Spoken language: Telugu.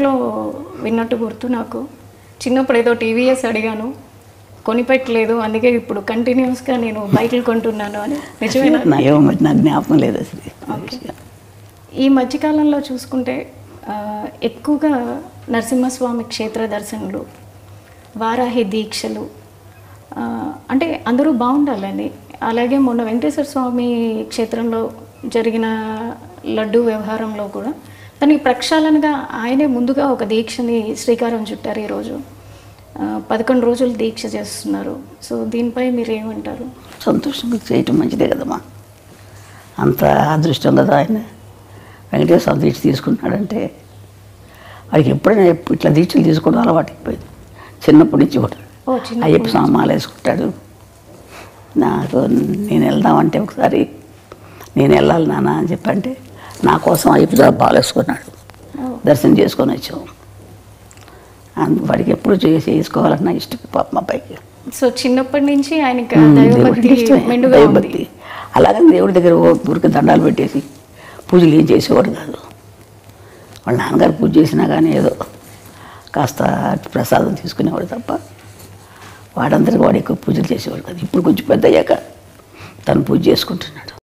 ఇంటర్వ్యూస్లో విన్నట్టు గుర్తు నాకు. చిన్నప్పుడు ఏదో టీవీఎస్ అడిగాను, కొనిపెట్టలేదు, అందుకే ఇప్పుడు కంటిన్యూస్గా నేను బైకులు కొంటున్నాను అని. నిజమేనా? నాకు జ్ఞాపకం లేదు అసలు. ఓకే. ఈ మధ్యకాలంలో చూసుకుంటే ఎక్కువగా నరసింహస్వామి క్షేత్ర దర్శనలు, వారాహి దీక్షలు, అంటే అందరూ బాగుండాలని. అలాగే మొన్న వెంకటేశ్వర స్వామి క్షేత్రంలో జరిగిన లడ్డు వ్యవహారంలో కూడా దానికి ప్రక్షాళనగా ఆయనే ముందుగా ఒక దీక్షని శ్రీకారం చుట్టారు. ఈరోజు 11 రోజులు దీక్ష చేస్తున్నారు. సో దీనిపై మీరు ఏమంటారు? సంతోషంగా చేయటం మంచిదే కదమ్మా. అంత అదృష్టం కదా ఆయన. వెంకటేశ్వర స్వామి దీక్ష తీసుకుంటున్నాడంటే వాడికి ఎప్పుడైనా ఇట్లా దీక్షలు తీసుకోవడం అలవాటు అయిపోయింది చిన్నప్పటి నుంచి కూడా. అయ్యప్ప స్వామి మాల వేసుకుంటాడు. నాకు నేను వెళ్దామంటే ఒకసారి నేను వెళ్ళాలి నాన్న అని చెప్పంటే నా కోసం అయ్యప్ప స్వామి మాల వేసుకున్నాడు. దర్శనం చేసుకొని వచ్చాం. వాడికి ఎప్పుడు చేసుకోవాలన్నా ఇష్టం పాప మా అబ్బాయికి. సో చిన్నప్పటి నుంచి ఆయనకి దైవభక్తి. అలాగని దేవుడి దగ్గర ఊరికి దండాలు పెట్టేసి పూజలు ఏం చేసేవాడు కాదు. వాళ్ళ నాన్నగారు పూజ చేసినా కానీ ఏదో కాస్త ప్రసాదం తీసుకునేవాడు తప్ప వాడందరికీ వాడు ఎక్కువ పూజలు చేసేవాడు కాదు. ఇప్పుడు కొంచెం పెద్ద అయ్యాక తను పూజ చేసుకుంటున్నాడు.